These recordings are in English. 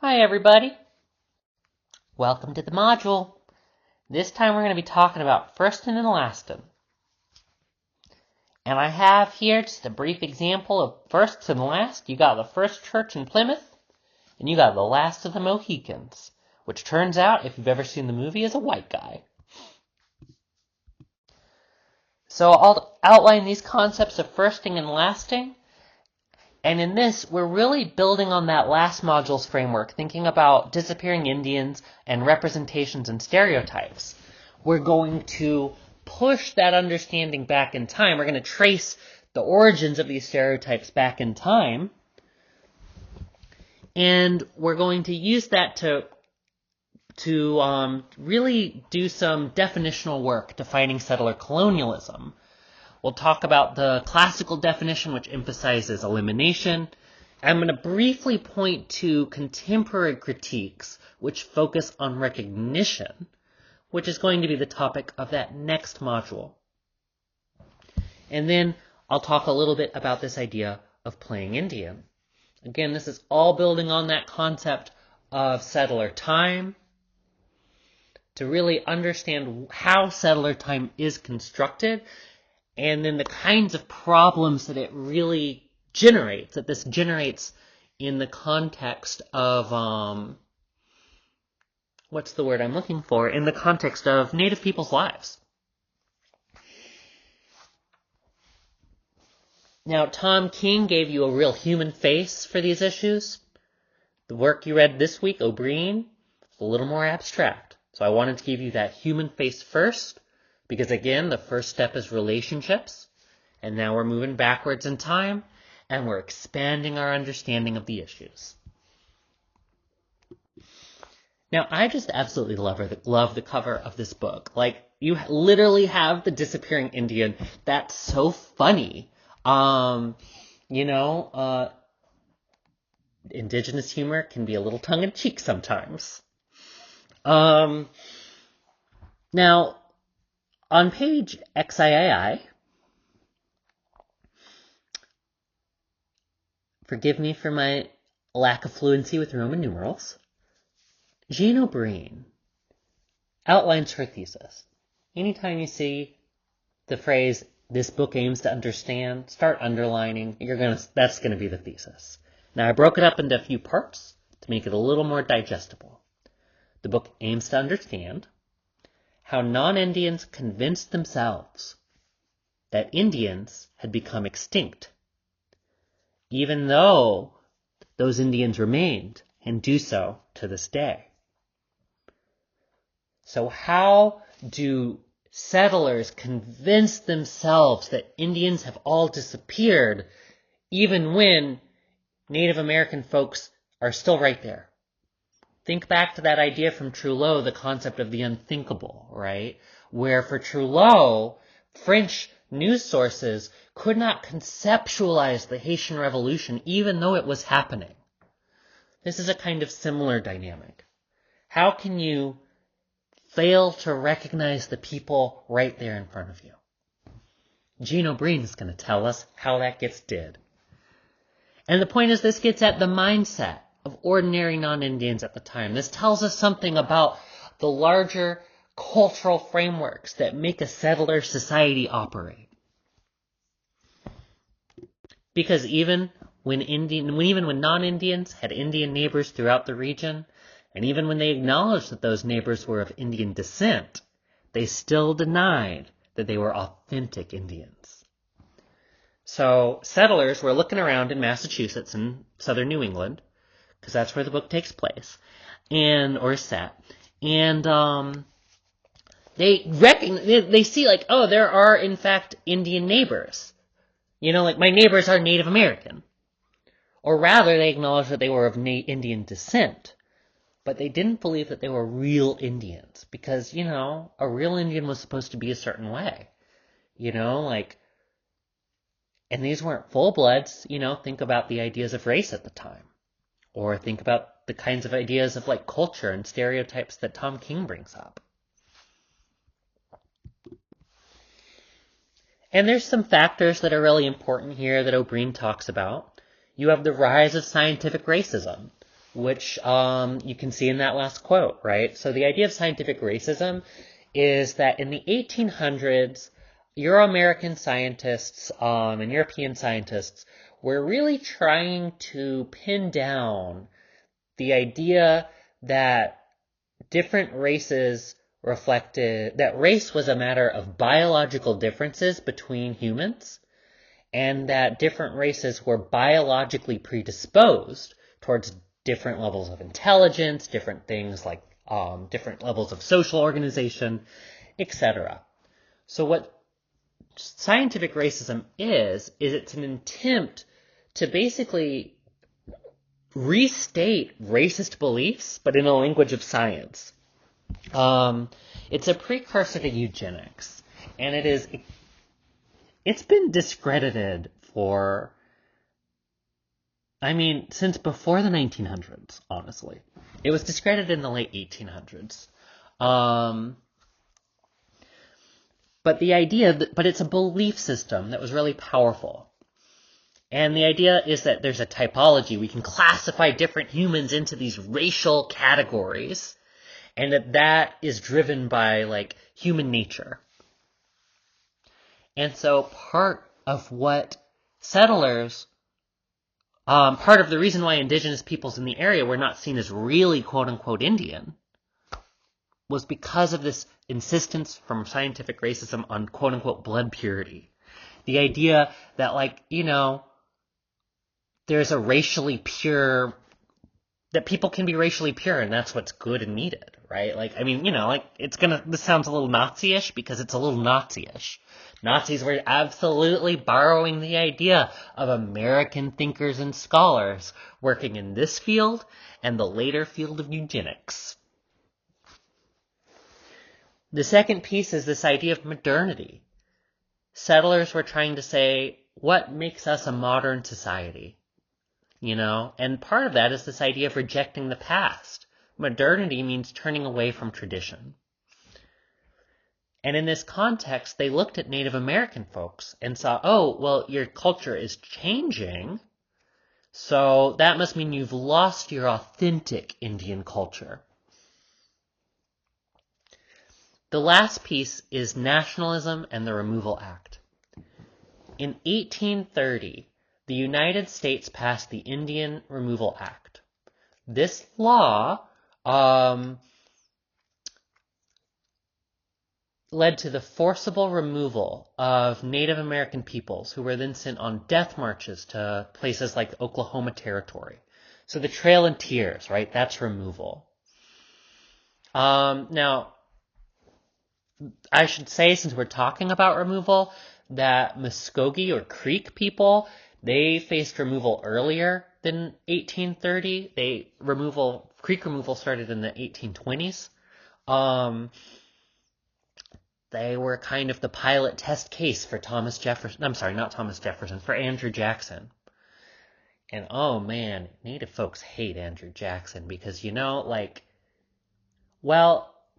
Hi everybody, welcome to the module. This time we're going to be talking about Firstin and Lastin. And I have here just a brief example of first and last. You got the first church in Plymouth, and you got the last of the Mohicans, which turns out, if you've ever seen the movie, is a white guy. So I'll outline these concepts of firsting and lasting. And in this, we're really building on that last module's framework, thinking about disappearing Indians and representations and stereotypes. We're going to push that understanding back in time. We're going to trace the origins of these stereotypes back in time. And we're going to use that to really do some definitional work defining settler colonialism. We'll talk about the classical definition, which emphasizes elimination. I'm going to briefly point to contemporary critiques, which focus on recognition, which is going to be the topic of that next module. And then I'll talk a little bit about this idea of playing Indian. Again, this is all building on that concept of settler time, to really understand how settler time is constructed, and then the kinds of problems that it really generates, that this generates in the context of, what's the word I'm looking for? In the context of Native people's lives. Now, Tom King gave you a real human face for these issues. The work you read this week, O'Brien, is a little more abstract. So I wanted to give you that human face first, because again, the first step is relationships, and now we're moving backwards in time, and we're expanding our understanding of the issues. Now, I just absolutely love the cover of this book. Like, you literally have the disappearing Indian. That's so funny. Indigenous humor can be a little tongue-in-cheek sometimes. Now, on page XIII, forgive me for my lack of fluency with Roman numerals, Jean O'Brien outlines her thesis. Anytime you see the phrase, this book aims to understand, start underlining, that's going to be the thesis. Now, I broke it up into a few parts to make it a little more digestible. The book aims to understand how non-Indians convinced themselves that Indians had become extinct, even though those Indians remained and do so to this day. So how do settlers convince themselves that Indians have all disappeared, even when Native American folks are still right there? Think back to that idea from Trullo, the concept of the unthinkable, right? Where for Trullo, French news sources could not conceptualize the Haitian Revolution even though it was happening. This is a kind of similar dynamic. How can you fail to recognize the people right there in front of you? Jean O'Brien is going to tell us how that gets did. And the point is, this gets at the mindset of ordinary non-Indians at the time. This tells us something about the larger cultural frameworks that make a settler society operate. Because even when non-Indians had Indian neighbors throughout the region, and even when they acknowledged that those neighbors were of Indian descent, they still denied that they were authentic Indians. So settlers were looking around in Massachusetts and southern New England, because that's where the book takes place, or is set. And they see, like, oh, there are, in fact, Indian neighbors. Like, my neighbors are Native American. Or rather, they acknowledge that they were of Indian descent. But they didn't believe that they were real Indians. Because, a real Indian was supposed to be a certain way. And these weren't full-bloods. Think about the ideas of race at the time. Or think about the kinds of ideas of, like, culture and stereotypes that Tom King brings up. And there's some factors that are really important here that O'Brien talks about. You have the rise of scientific racism. which you can see in that last quote, right? So the idea of scientific racism is that in the 1800s, Euro-American scientists and European scientists were really trying to pin down the idea that different races that race was a matter of biological differences between humans, and that different races were biologically predisposed towards different levels of intelligence, different things like different levels of social organization, etc. So what scientific racism is it's an attempt to basically restate racist beliefs, but in a language of science. It's a precursor to eugenics, and it's been discredited since before the 1900s, honestly. It was discredited in the late 1800s. But it's a belief system that was really powerful. And the idea is that there's a typology. We can classify different humans into these racial categories, and that is driven by, human nature. And so part of the reason why indigenous peoples in the area were not seen as really quote-unquote Indian was because of this insistence from scientific racism on quote-unquote blood purity. The idea that, there's a racially pure, that people can be racially pure, and that's what's good and needed, right? This sounds a little Nazi-ish because it's a little Nazi-ish. Nazis were absolutely borrowing the idea of American thinkers and scholars working in this field and the later field of eugenics. The second piece is this idea of modernity. Settlers were trying to say, what makes us a modern society? And part of that is this idea of rejecting the past. Modernity means turning away from tradition. And in this context, they looked at Native American folks and saw, oh, well, your culture is changing, so that must mean you've lost your authentic Indian culture. The last piece is nationalism and the Removal Act. In 1830, the United States passed the Indian Removal Act. This law led to the forcible removal of Native American peoples who were then sent on death marches to places like Oklahoma Territory. So the Trail and Tears, right? That's removal. Now, I should say, since we're talking about removal, that Muskogee or Creek people, they faced removal earlier than 1830. Creek removal started in the 1820s. They were kind of the pilot test case for for Andrew Jackson. And oh man, Native folks hate Andrew Jackson because,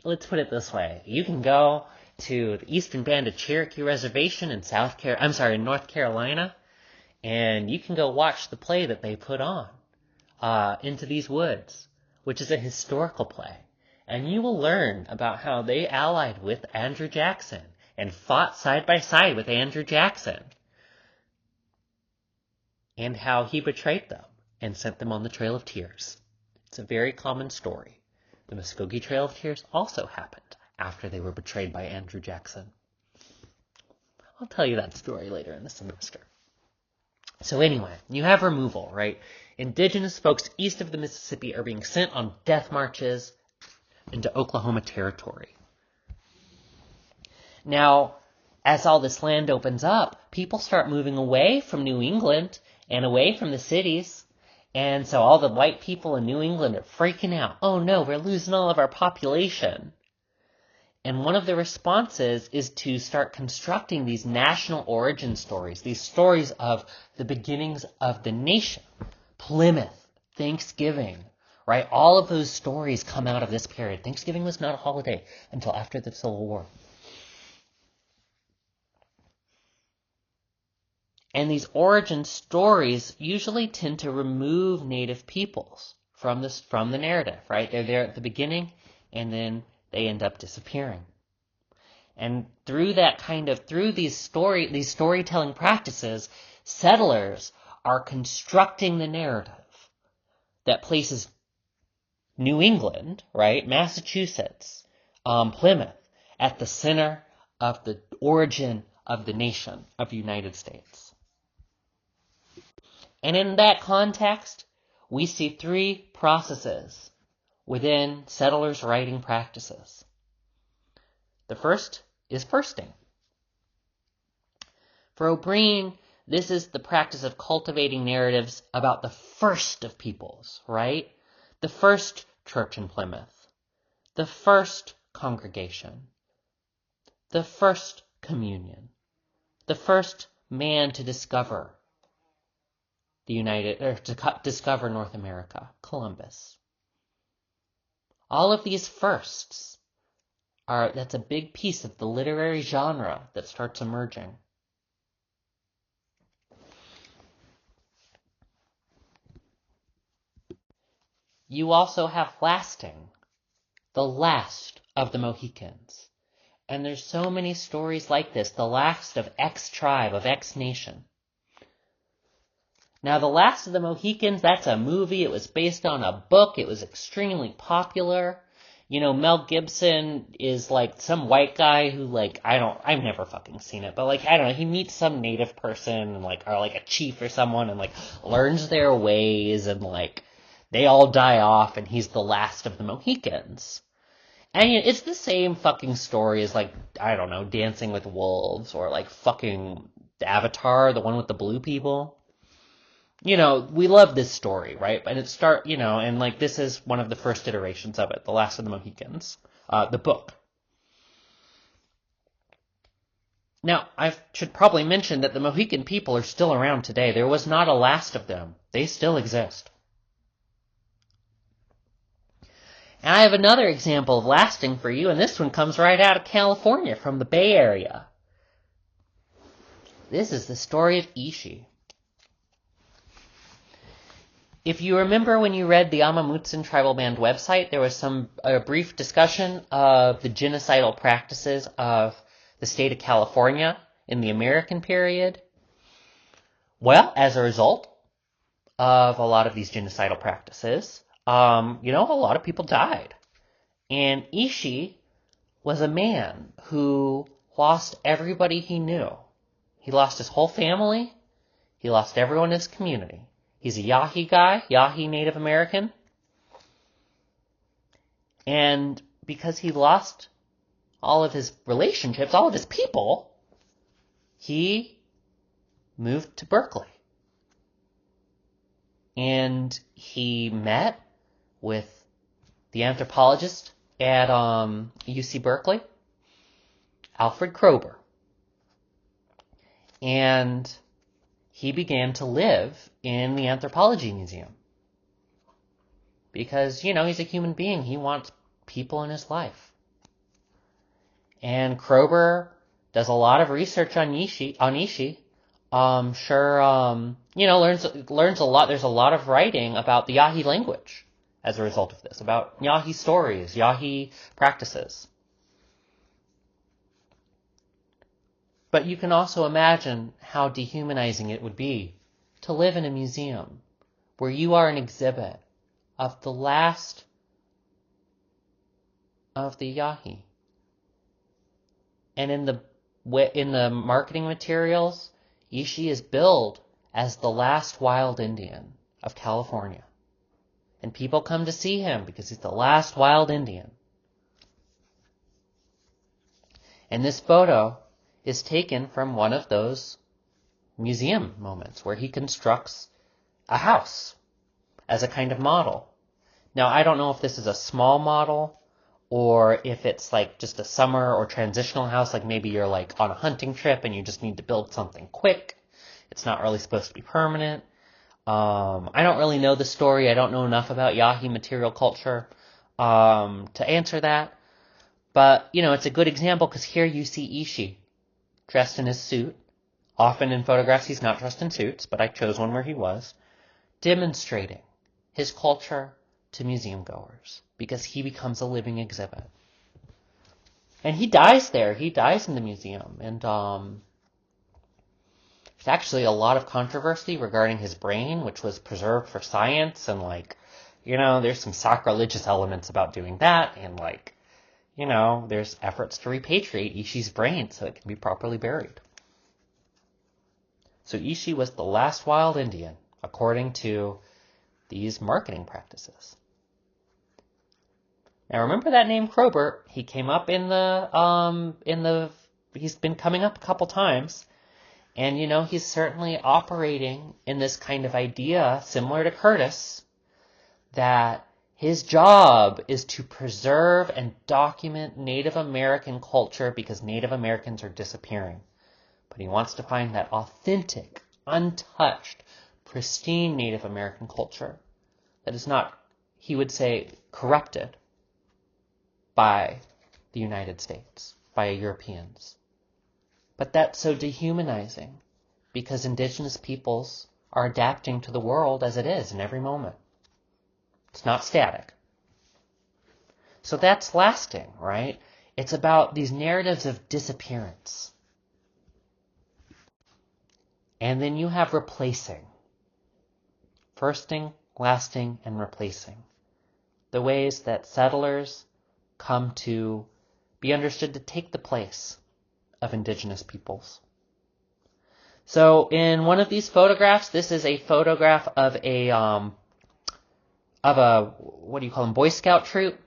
let's put it this way. You can go to the Eastern Band of Cherokee Reservation in North Carolina, and you can go watch the play that they put on, Into These Woods, which is a historical play. And you will learn about how they allied with Andrew Jackson and fought side by side with Andrew Jackson, and how he betrayed them and sent them on the Trail of Tears. It's a very common story. The Muskogee Trail of Tears also happened after they were betrayed by Andrew Jackson. I'll tell you that story later in the semester. So anyway, you have removal, right? Indigenous folks east of the Mississippi are being sent on death marches into Oklahoma Territory. Now, as all this land opens up, people start moving away from New England and away from the cities. And so all the white people in New England are freaking out. Oh no, we're losing all of our population. And one of the responses is to start constructing these national origin stories, these stories of the beginnings of the nation. Plymouth, Thanksgiving, right? All of those stories come out of this period. Thanksgiving was not a holiday until after the Civil War. And these origin stories usually tend to remove Native peoples from the narrative, right? They're there at the beginning, and then they end up disappearing. And through these storytelling practices, settlers are constructing the narrative that places New England, right, Massachusetts, Plymouth, at the center of the origin of the nation of the United States. And in that context, we see three processes within settlers' writing practices. The first is firsting. For O'Brien, this is the practice of cultivating narratives about the first of peoples, right? The first church in Plymouth, the first congregation, the first communion, the first man to discover discover North America, Columbus. All of these firsts that's a big piece of the literary genre that starts emerging. You also have lasting, the last of the Mohicans. And there's so many stories like this, the last of X tribe, of X nation. Now, The Last of the Mohicans, that's a movie. It was based on a book. It was extremely popular. You know, Mel Gibson is like some white guy who I've never fucking seen it, but I don't know, he meets some native person and or a chief or someone and learns their ways and they all die off and he's the last of the Mohicans. And it's the same fucking story as I don't know, Dancing with Wolves or fucking Avatar, the one with the blue people. You know, we love this story, right? And and this is one of the first iterations of it, The Last of the Mohicans, the book. Now, I should probably mention that the Mohican people are still around today. There was not a last of them. They still exist. And I have another example of lasting for you, and this one comes right out of California, from the Bay Area. This is the story of Ishi. If you remember when you read the Amamutsan Tribal Band website, there was a brief discussion of the genocidal practices of the state of California in the American period. Well, as a result of a lot of these genocidal practices, a lot of people died. And Ishi was a man who lost everybody he knew. He lost his whole family. He lost everyone in his community. He's a Yahi guy, Yahi Native American. And because he lost all of his relationships, all of his people, he moved to Berkeley. And he met with the anthropologist at UC Berkeley, Alfred Kroeber. And he began to live in the Anthropology Museum. Because, he's a human being. He wants people in his life. And Kroeber does a lot of research on Ishi. Learns a lot. There's a lot of writing about the Yahi language as a result of this, about Yahi stories, Yahi practices. But you can also imagine how dehumanizing it would be to live in a museum where you are an exhibit of the last of the Yahi. And in the marketing materials, Ishi is billed as the last wild Indian of California. And people come to see him because he's the last wild Indian. And this photo is taken from one of those museum moments where he constructs a house as a kind of model. Now, I don't know if this is a small model or if it's just a summer or transitional house, maybe you're on a hunting trip and you just need to build something quick. It's not really supposed to be permanent. I don't really know the story. I don't know enough about Yahi material culture to answer that. But, it's a good example because here you see Ishi dressed in his suit. Often in photographs he's not dressed in suits, but I chose one where he was, demonstrating his culture to museum goers because he becomes a living exhibit. And he dies there. He dies in the museum. And there's actually a lot of controversy regarding his brain, which was preserved for science. And, there's some sacrilegious elements about doing that. And, there's efforts to repatriate Ishi's brain so it can be properly buried. So Ishi was the last wild Indian, according to these marketing practices. Now remember that name Crowbert? He came up he's been coming up a couple times. And, he's certainly operating in this kind of idea, similar to Curtis, that his job is to preserve and document Native American culture because Native Americans are disappearing. But he wants to find that authentic, untouched, pristine Native American culture that is not, he would say, corrupted by the United States, by Europeans. But that's so dehumanizing because indigenous peoples are adapting to the world as it is in every moment. It's not static. So that's lasting, right? It's about these narratives of disappearance. And then you have replacing. Firsting, lasting, and replacing. The ways that settlers come to be understood to take the place of indigenous peoples. So in one of these photographs, this is a photograph of what do you call them, Boy Scout troop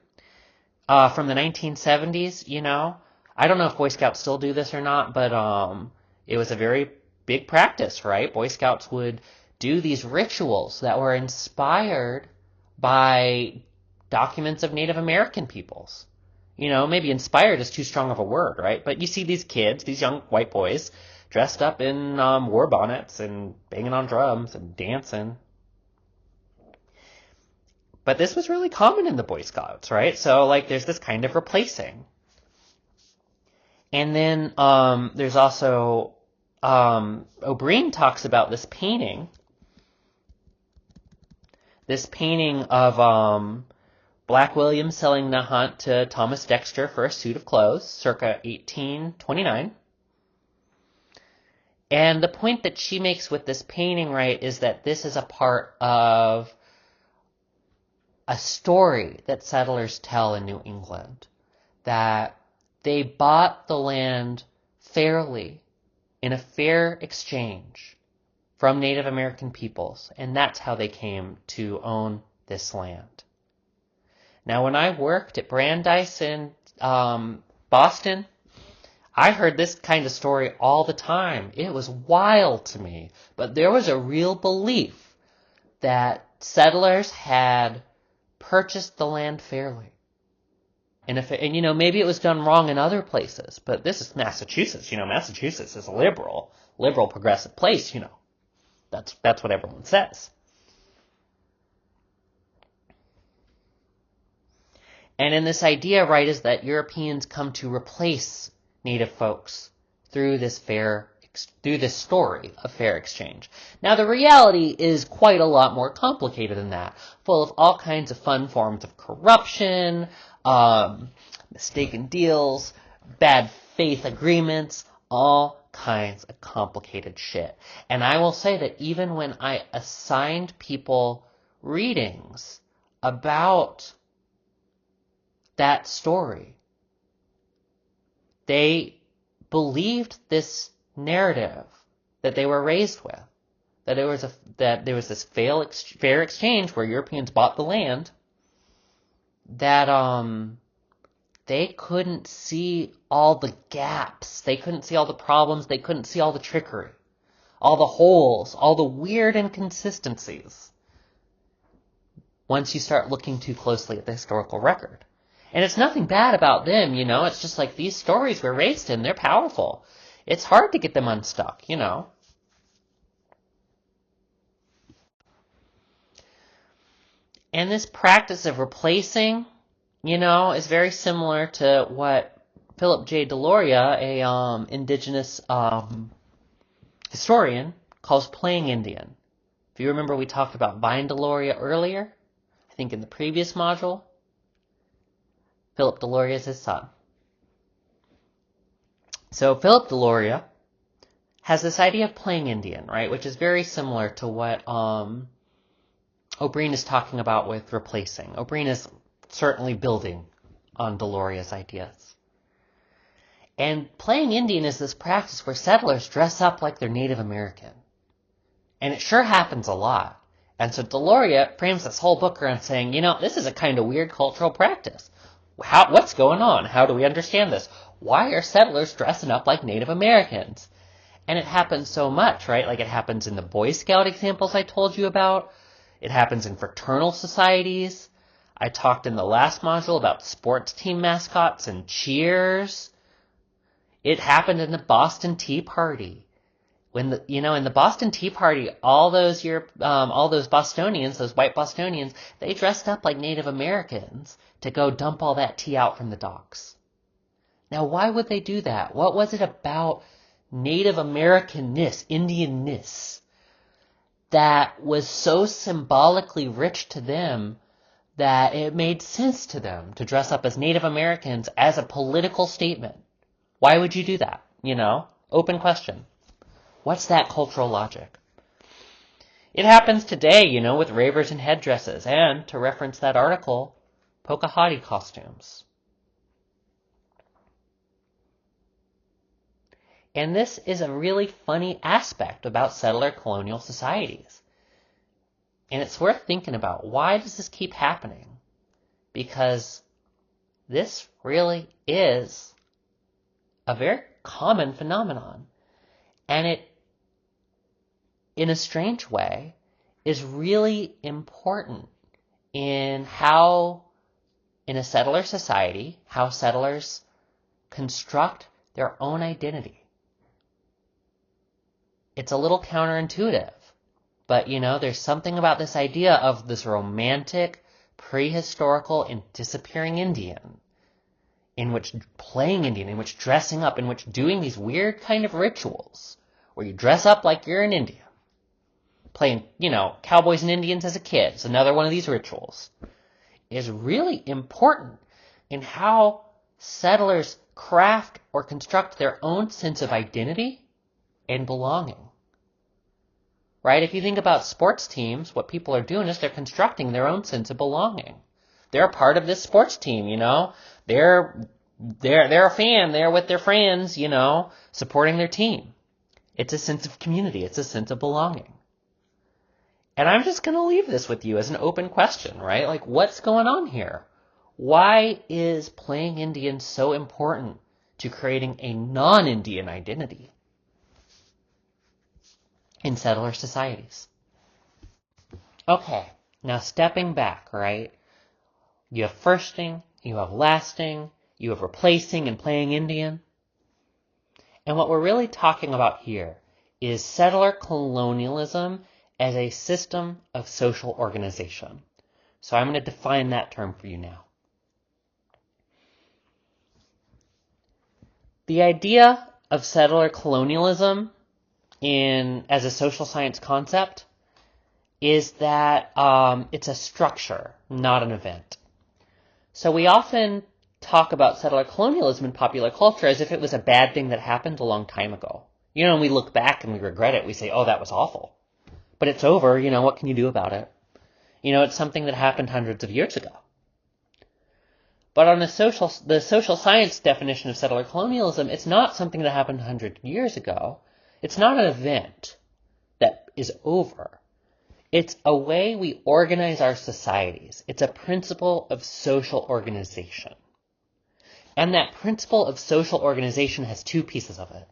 from the 1970s, I don't know if Boy Scouts still do this or not, but it was a very big practice, right? Boy Scouts would do these rituals that were inspired by documents of Native American peoples. Maybe inspired is too strong of a word, right? But you see these kids, these young white boys, dressed up in war bonnets and banging on drums and dancing. But this was really common in the Boy Scouts, right? So, there's this kind of replacing. And then there's also, O'Brien talks about this painting. This painting of Black William selling Nahant to Thomas Dexter for a suit of clothes, circa 1829. And the point that she makes with this painting, right, is that this is a part of a story that settlers tell in New England, that they bought the land fairly in a fair exchange from Native American peoples, and that's how they came to own this land. Now, when I worked at Brandeis in Boston, I heard this kind of story all the time. It was wild to me, but there was a real belief that settlers had purchased the land fairly. And maybe it was done wrong in other places, but this is Massachusetts. Massachusetts is a liberal, progressive place. That's what everyone says. And in this idea, right, is that Europeans come to replace Native folks through this story of fair exchange. Now, the reality is quite a lot more complicated than that, full of all kinds of fun forms of corruption, mistaken deals, bad faith agreements, all kinds of complicated shit. And I will say that even when I assigned people readings about that story, they believed this narrative that they were raised with, that there was this fair exchange where Europeans bought the land, that they couldn't see all the gaps, they couldn't see all the problems, they couldn't see all the trickery, all the holes, all the weird inconsistencies once you start looking too closely at the historical record. And it's nothing bad about them, it's just like these stories we're raised in, they're powerful. It's hard to get them unstuck, And this practice of replacing, is very similar to what Philip J. Deloria, a indigenous historian, calls playing Indian. If you remember, we talked about Vine Deloria earlier. I think in the previous module, Philip Deloria son. So Philip Deloria has this idea of playing Indian, right, which is very similar to what O'Brien is talking about with replacing. O'Brien is certainly building on Deloria's ideas. And playing Indian is this practice where settlers dress up like they're Native American. And it sure happens a lot. And so Deloria frames this whole book around saying, this is a kind of weird cultural practice. What's going on? How do we understand this? Why are settlers dressing up like Native Americans? And it happens so much, right? Like it happens in the Boy Scout examples I told you about. It happens in fraternal societies. I talked in the last module about sports team mascots and cheers. It happened in the Boston Tea Party. When in the Boston Tea Party, all those Bostonians, those white Bostonians, they dressed up like Native Americans to go dump all that tea out from the docks. Now, why would they do that? What was it about Native Americanness, Indianness, that was so symbolically rich to them that it made sense to them to dress up as Native Americans as a political statement? Why would you do that? Open question. What's that cultural logic? It happens today, with ravers and headdresses, and, to reference that article, Pocahontas costumes. And this is a really funny aspect about settler colonial societies. And it's worth thinking about. Why does this keep happening? Because this really is a very common phenomenon. And it, in a strange way, is really important in how, in a settler society, how settlers construct their own identity. It's a little counterintuitive, but there's something about this idea of this romantic, prehistorical, and disappearing Indian, in which playing Indian, in which dressing up, in which doing these weird kind of rituals, where you dress up like you're an Indian. Playing, cowboys and Indians as a kid, it's another one of these rituals, is really important in how settlers craft or construct their own sense of identity and belonging. Right? If you think about sports teams, what people are doing is they're constructing their own sense of belonging. They're a part of this sports team, They're a fan, they're with their friends, supporting their team. It's a sense of community, it's a sense of belonging. And I'm just going to leave this with you as an open question, right? Like, what's going on here? Why is playing Indian so important to creating a non-Indian identity in settler societies? Okay, now stepping back, right? You have firsting, you have lasting, you have replacing and playing Indian. And what we're really talking about here is settler colonialism as a system of social organization. So I'm going to define that term for you now. The idea of settler colonialism as a social science concept is that it's a structure, not an event. So we often talk about settler colonialism in popular culture as if it was a bad thing that happened a long time ago. And we look back and we regret it. We say, oh, that was awful. But it's over, what can you do about it? It's something that happened hundreds of years ago. But on the social science definition of settler colonialism, it's not something that happened 100 years ago. It's not an event that is over. It's a way we organize our societies. It's a principle of social organization. And that principle of social organization has two pieces of it.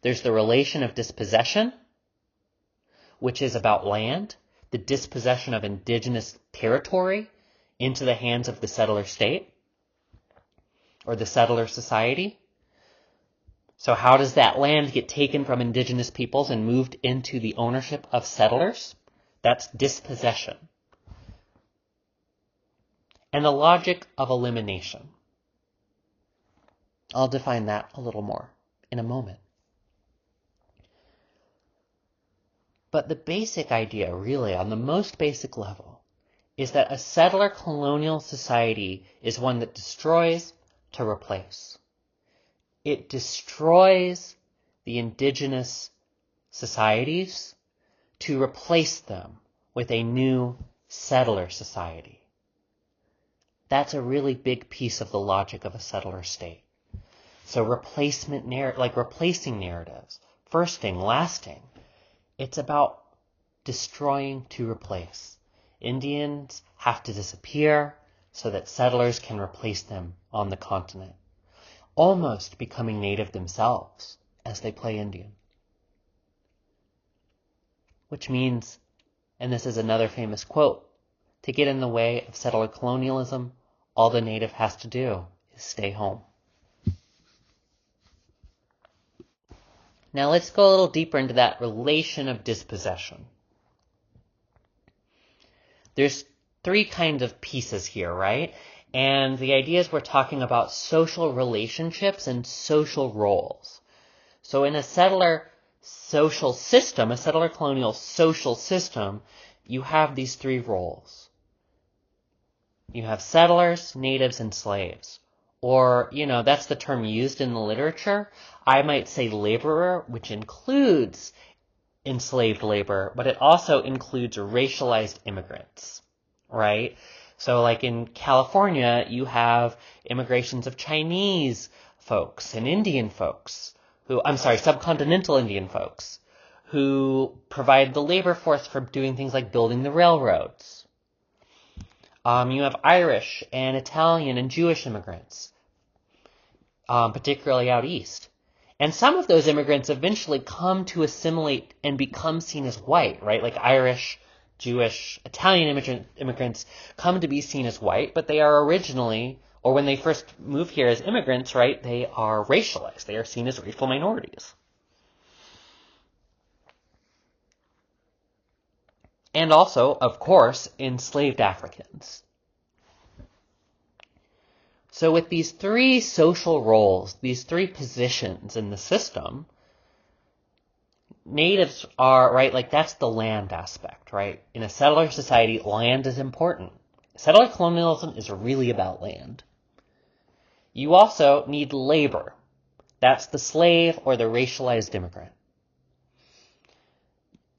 There's the relation of dispossession, which is about land, the dispossession of indigenous territory into the hands of the settler state or the settler society. So how does that land get taken from indigenous peoples and moved into the ownership of settlers? That's dispossession. And the logic of elimination. I'll define that a little more in a moment. But the basic idea, really, on the most basic level, is that a settler colonial society is one that destroys to replace. It destroys the indigenous societies to replace them with a new settler society. That's a really big piece of the logic of a settler state. So replacing narratives, firsting, lasting, it's about destroying to replace. Indians have to disappear so that settlers can replace them on the continent, almost becoming native themselves as they play Indian. Which means, and this is another famous quote, to get in the way of settler colonialism, all the native has to do is stay home. Now let's go a little deeper into that relation of dispossession. There's three kinds of pieces here, right? And the idea is we're talking about social relationships and social roles. So in a settler social system, a settler colonial social system, you have these three roles. You have settlers, natives, and slaves. Or, that's the term used in the literature. I might say laborer, which includes enslaved labor, but it also includes racialized immigrants, right? So like in California, you have immigrations of Chinese folks and Indian folks subcontinental Indian folks who provide the labor force for doing things like building the railroads. You have Irish and Italian and Jewish immigrants, particularly out east. And some of those immigrants eventually come to assimilate and become seen as white, right? Like Irish, Jewish, Italian immigrants come to be seen as white, but they are originally, or when they first move here as immigrants, right, they are racialized. They are seen as racial minorities. And also, of course, enslaved Africans. So with these three social roles, these three positions in the system, natives are, right, like that's the land aspect, right? In a settler society, land is important. Settler colonialism is really about land. You also need labor. That's the slave or the racialized immigrant.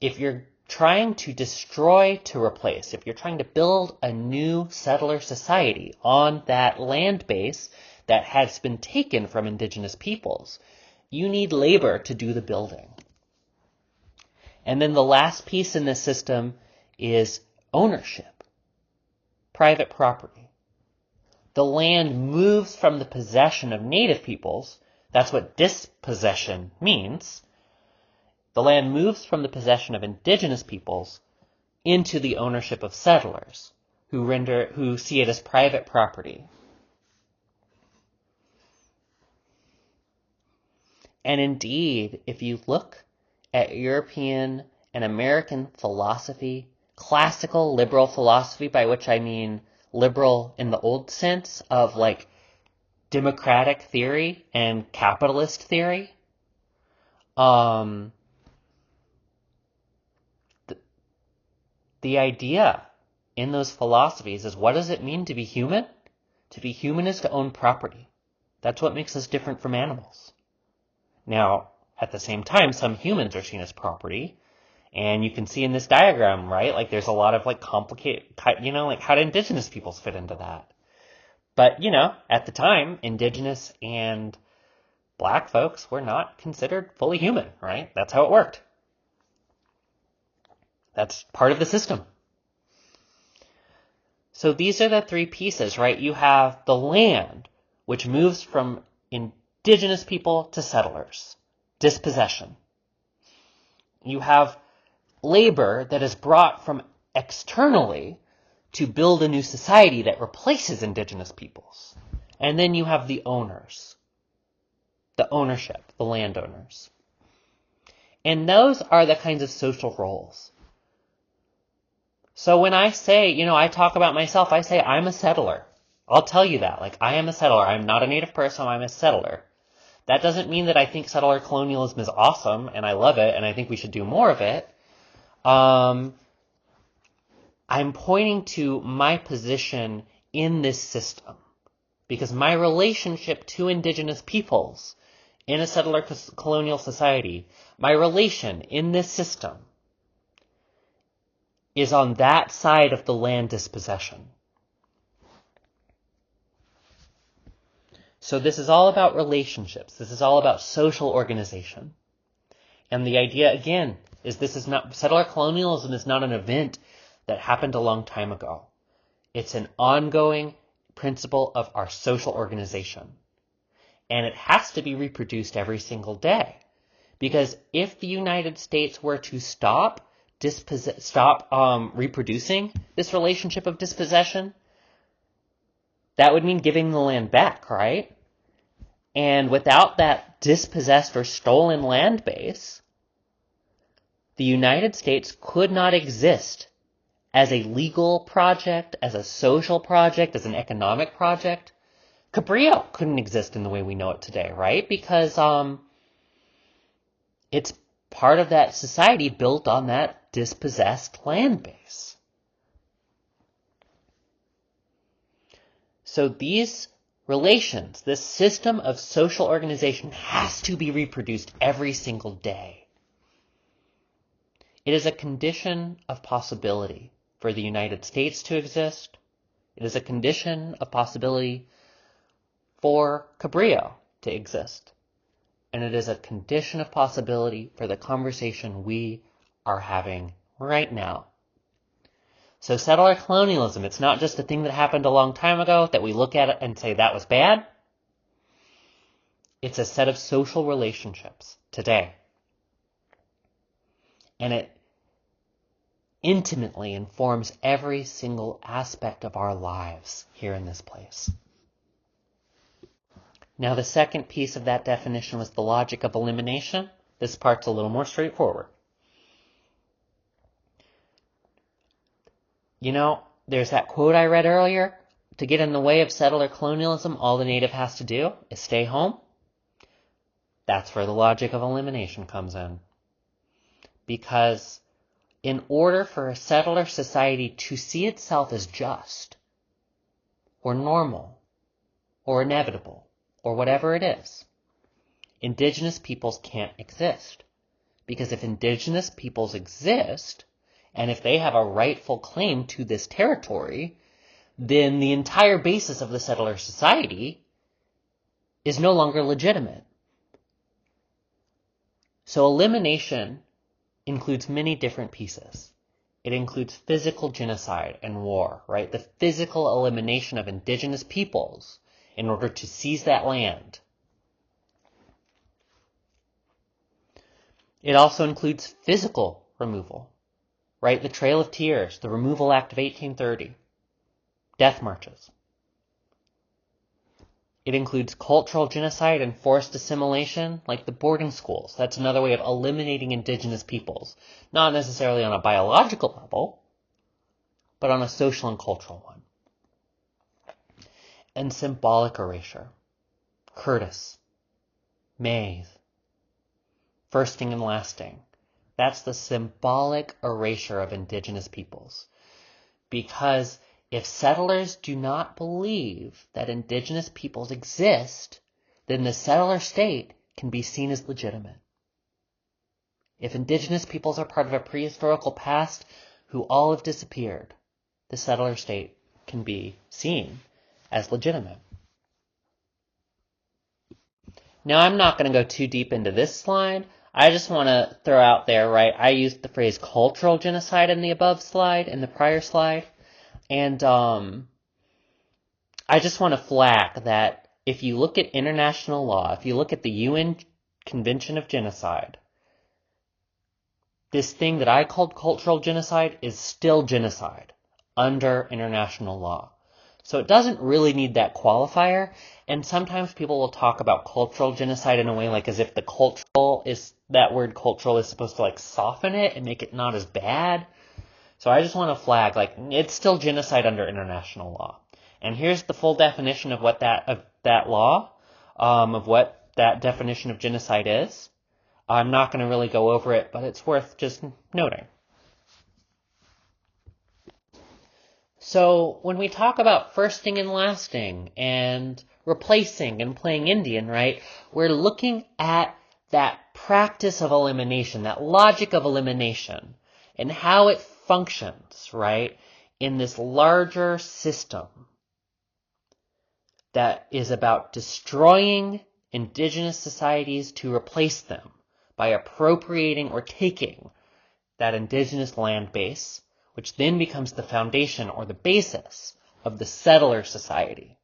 If you're trying to destroy to replace, if you're trying to build a new settler society on that land base that has been taken from indigenous peoples, you need labor to do the building. And then the last piece in this system is ownership, private property. The land moves from the possession of native peoples. That's what dispossession means. The land moves from the possession of indigenous peoples into the ownership of settlers who see it as private property. And indeed, if you look at European and American philosophy, classical liberal philosophy, by which I mean liberal in the old sense of like democratic theory and capitalist theory, the idea in those philosophies is, what does it mean to be human? To be human is to own property. That's what makes us different from animals. Now, at the same time, some humans are seen as property, and you can see in this diagram, right? Like there's a lot of like complicated, like how do indigenous peoples fit into that? But, at the time, indigenous and black folks were not considered fully human, right? That's how it worked. That's part of the system. So these are the three pieces, right? You have the land, which moves from indigenous people to settlers, dispossession. You have labor that is brought from externally to build a new society that replaces indigenous peoples. And then you have the owners, the ownership, the landowners. And those are the kinds of social roles. So when I say, I talk about myself, I say I'm a settler. I'll tell you that. Like, I am a settler. I'm not a native person. I'm a settler. That doesn't mean that I think settler colonialism is awesome and I love it and I think we should do more of it. I'm pointing to my position in this system, because my relationship to indigenous peoples in a settler colonial society, my relation in this system, is on that side of the land dispossession. So this is all about relationships. This is all about social organization. And the idea, again, is settler colonialism is not an event that happened a long time ago. It's an ongoing principle of our social organization. And it has to be reproduced every single day. Because if the United States were to stop reproducing this relationship of dispossession, that would mean giving the land back, right? And without that dispossessed or stolen land base, the United States could not exist as a legal project, as a social project, as an economic project. Cabrillo couldn't exist in the way we know it today, right? Because it's part of that society built on that dispossessed land base. So these relations, this system of social organization, has to be reproduced every single day. It is a condition of possibility for the United States to exist. It is a condition of possibility for Cabrillo to exist. And it is a condition of possibility for the conversation we are having right now. So settler colonialism, it's not just a thing that happened a long time ago that we look at it and say that was bad. It's a set of social relationships today. And it intimately informs every single aspect of our lives here in this place. Now, the second piece of that definition was the logic of elimination. This part's a little more straightforward. You know, there's that quote I read earlier. To get in the way of settler colonialism, all the native has to do is stay home. That's where the logic of elimination comes in. Because in order for a settler society to see itself as just, or normal, or inevitable, or whatever it is, indigenous peoples can't exist. Because if indigenous peoples exist, and if they have a rightful claim to this territory, then the entire basis of the settler society is no longer legitimate. So elimination includes many different pieces. It includes physical genocide and war, right? The physical elimination of indigenous peoples in order to seize that land. It also includes physical removal, right? The Trail of Tears, the Removal Act of 1830, death marches. It includes cultural genocide and forced assimilation, like the boarding schools. That's another way of eliminating indigenous peoples. Not necessarily on a biological level, but on a social and cultural one. And symbolic erasure. Curtis, Mays, Firsting and Lasting. That's the symbolic erasure of indigenous peoples. Because if settlers do not believe that indigenous peoples exist, then the settler state can be seen as legitimate. If indigenous peoples are part of a prehistorical past who all have disappeared, the settler state can be seen as legitimate. Now, I'm not going to go too deep into this slide. I just want to throw out there, right, I used the phrase cultural genocide in the above slide, in the prior slide. And I just want to flag that if you look at international law, if you look at the UN Convention of Genocide, this thing that I called cultural genocide is still genocide under international law. So it doesn't really need that qualifier. And sometimes people will talk about cultural genocide in a way like as if the cultural is, that word cultural is supposed to like soften it and make it not as bad. So I just want to flag, like, it's still genocide under international law. And here's the full definition of what that definition of genocide is. I'm not going to really go over it, but it's worth just noting. So when we talk about firsting and lasting and replacing and playing Indian, right, we're looking at that practice of elimination, that logic of elimination, and how it functions, right, in this larger system that is about destroying indigenous societies to replace them by appropriating or taking that indigenous land base, which then becomes the foundation or the basis of the settler society.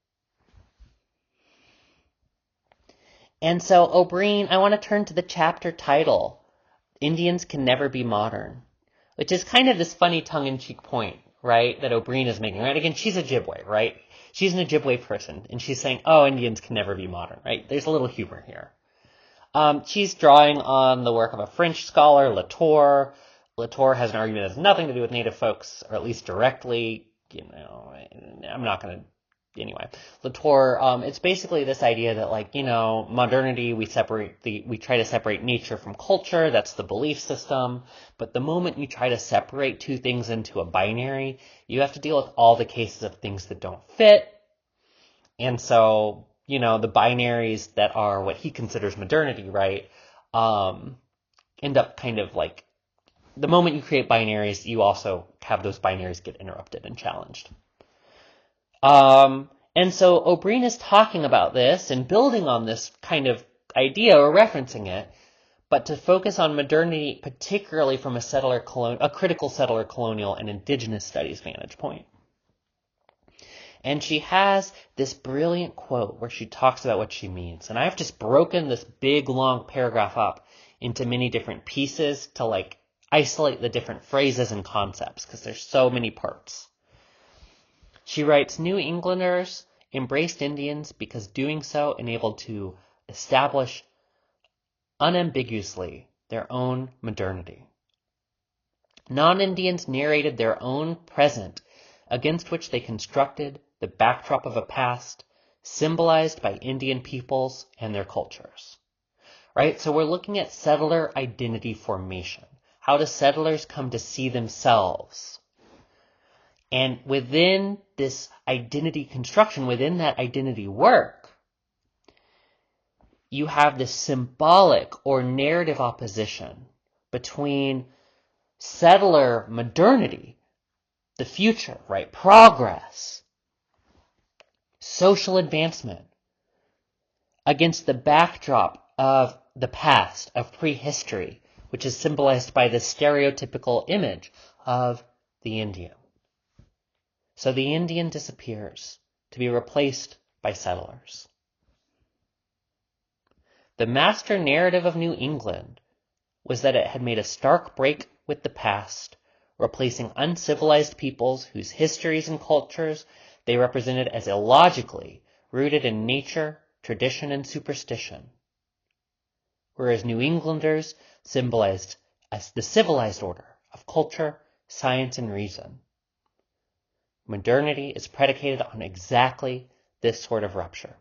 And so, O'Brien, I want to turn to the chapter title, Indians Can Never Be Modern, which is kind of this funny tongue-in-cheek point, right, that O'Brien is making, right? Again, she's Ojibwe, right? She's an Ojibwe person, and she's saying, oh, Indians can never be modern, right? There's a little humor here. She's drawing on the work of a French scholar, Latour. Latour has an argument that has nothing to do with Native folks, or at least directly. I'm not going to. Anyway, Latour. It's basically this idea that, modernity, we try to separate nature from culture. That's the belief system. But the moment you try to separate two things into a binary, you have to deal with all the cases of things that don't fit. And so, the binaries that are what he considers modernity, right, end up kind of like, the moment you create binaries, you also have those binaries get interrupted and challenged. And so O'Brien is talking about this and building on this kind of idea or referencing it, but to focus on modernity, particularly from a critical settler colonial and indigenous studies vantage point. And she has this brilliant quote where she talks about what she means. And I've just broken this big, long paragraph up into many different pieces to isolate the different phrases and concepts because there's so many parts. She writes, New Englanders embraced Indians because doing so enabled to establish unambiguously their own modernity. Non-Indians narrated their own present against which they constructed the backdrop of a past symbolized by Indian peoples and their cultures. Right? So we're looking at settler identity formation. How do settlers come to see themselves? And within this identity construction, within that identity work, you have this symbolic or narrative opposition between settler modernity, the future, right? Progress, social advancement, against the backdrop of the past, of prehistory, which is symbolized by the stereotypical image of the Indian. So the Indian disappears to be replaced by settlers. The master narrative of New England was that it had made a stark break with the past, replacing uncivilized peoples whose histories and cultures they represented as illogically rooted in nature, tradition, and superstition, whereas New Englanders symbolized as the civilized order of culture, science, and reason. Modernity is predicated on exactly this sort of rupture.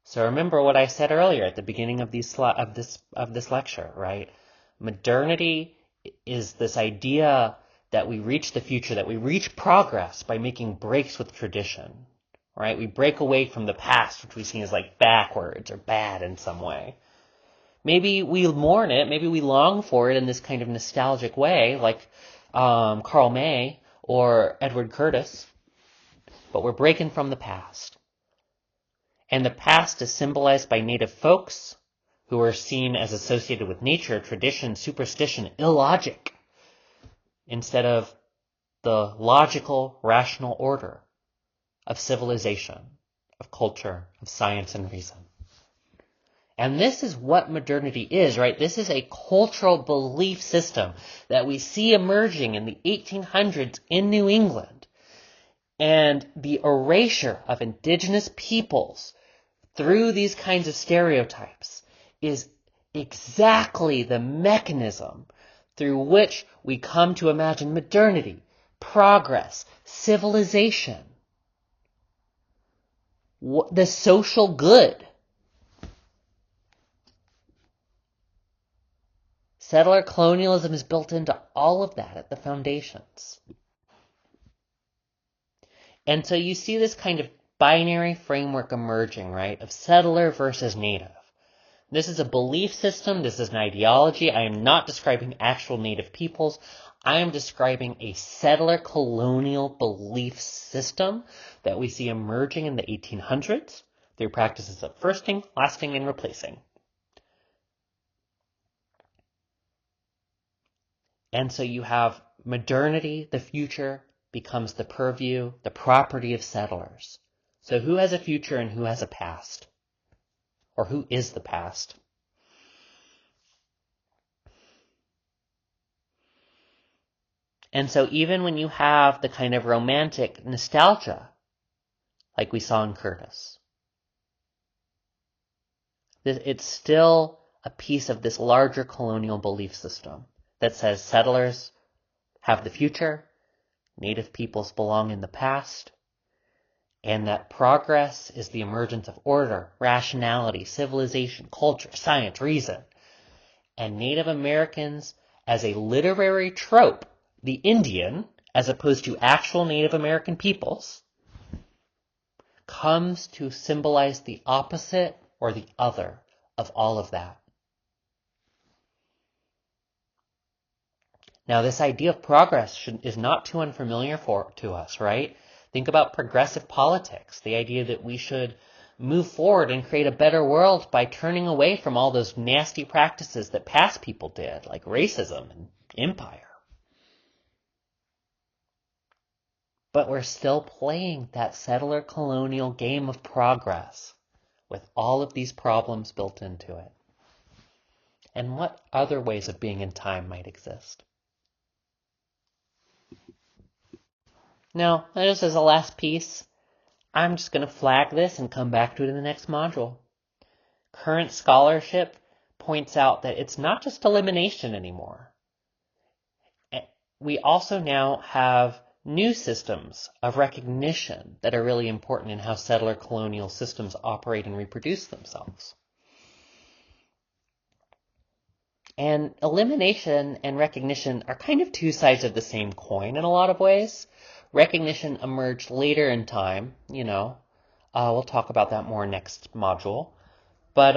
So remember what I said earlier at the beginning of this lecture, right? Modernity is this idea that we reach the future, that we reach progress by making breaks with tradition, right? We break away from the past, which we see as backwards or bad in some way. Maybe we mourn it, maybe we long for it in this kind of nostalgic way, like Karl May or Edward Curtis, but we're breaking from the past. And the past is symbolized by native folks who are seen as associated with nature, tradition, superstition, illogic, instead of the logical, rational order of civilization, of culture, of science and reason. And this is what modernity is, right? This is a cultural belief system that we see emerging in the 1800s in New England. And the erasure of indigenous peoples through these kinds of stereotypes is exactly the mechanism through which we come to imagine modernity, progress, civilization, the social good. Settler colonialism is built into all of that at the foundations. And so you see this kind of binary framework emerging, right, of settler versus native. This is a belief system. This is an ideology. I am not describing actual native peoples. I am describing a settler colonial belief system that we see emerging in the 1800s through practices of firsting, lasting, and replacing. And so you have modernity, the future, becomes the purview, the property of settlers. So who has a future and who has a past? Or who is the past? And so even when you have the kind of romantic nostalgia, like we saw in Curtis, it's still a piece of this larger colonial belief system that says settlers have the future, native peoples belong in the past, and that progress is the emergence of order, rationality, civilization, culture, science, reason. And Native Americans as a literary trope, the Indian, as opposed to actual Native American peoples, comes to symbolize the opposite or the other of all of that. Now, this idea of progress is not too unfamiliar to us, right? Think about progressive politics, the idea that we should move forward and create a better world by turning away from all those nasty practices that past people did, like racism and empire. But we're still playing that settler colonial game of progress with all of these problems built into it. And what other ways of being in time might exist? Now, just as a last piece, I'm just going to flag this and come back to it in the next module. Current scholarship points out that it's not just elimination anymore. We also now have new systems of recognition that are really important in how settler colonial systems operate and reproduce themselves. And elimination and recognition are kind of two sides of the same coin in a lot of ways. Recognition emerged later in time, we'll talk about that more next module. But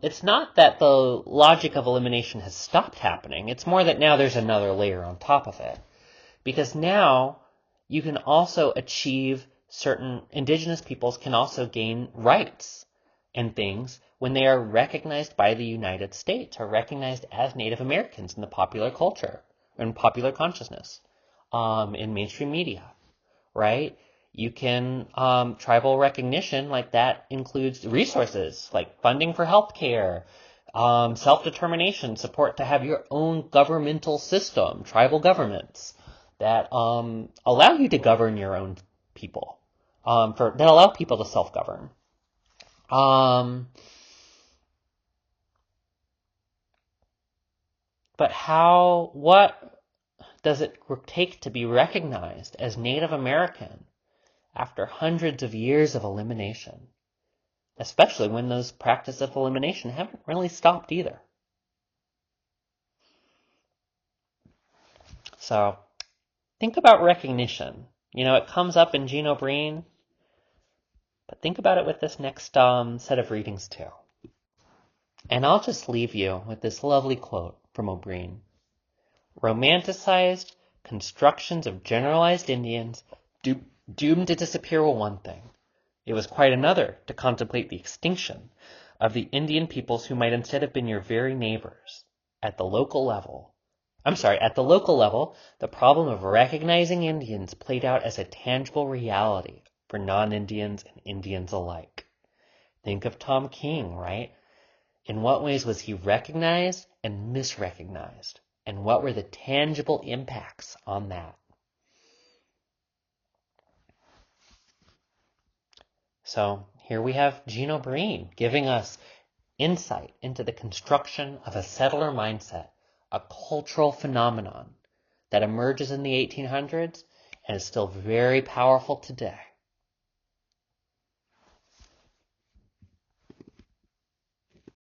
it's not that the logic of elimination has stopped happening. It's more that now there's another layer on top of it. Because now you can also achieve certain indigenous peoples can also gain rights and things when they are recognized by the United States or recognized as Native Americans in the popular culture and popular consciousness in mainstream media, right? You can, tribal recognition like that includes resources like funding for healthcare, self-determination, support to have your own governmental system, tribal governments that allow you to govern your own people, that allow people to self-govern. But what does it take to be recognized as Native American after hundreds of years of elimination? Especially when those practices of elimination haven't really stopped either. So, think about recognition. It comes up in Gene O'Brien, but think about it with this next set of readings too. And I'll just leave you with this lovely quote from O'Brien. Romanticized constructions of generalized Indians doomed to disappear were one thing. It was quite another to contemplate the extinction of the Indian peoples who might instead have been your very neighbors. At the local level, the problem of recognizing Indians played out as a tangible reality for non-Indians and Indians alike. Think of Tom King, right? In what ways was he recognized and misrecognized? And what were the tangible impacts on that? So here we have Gene O'Brien giving us insight into the construction of a settler mindset, a cultural phenomenon that emerges in the 1800s and is still very powerful today.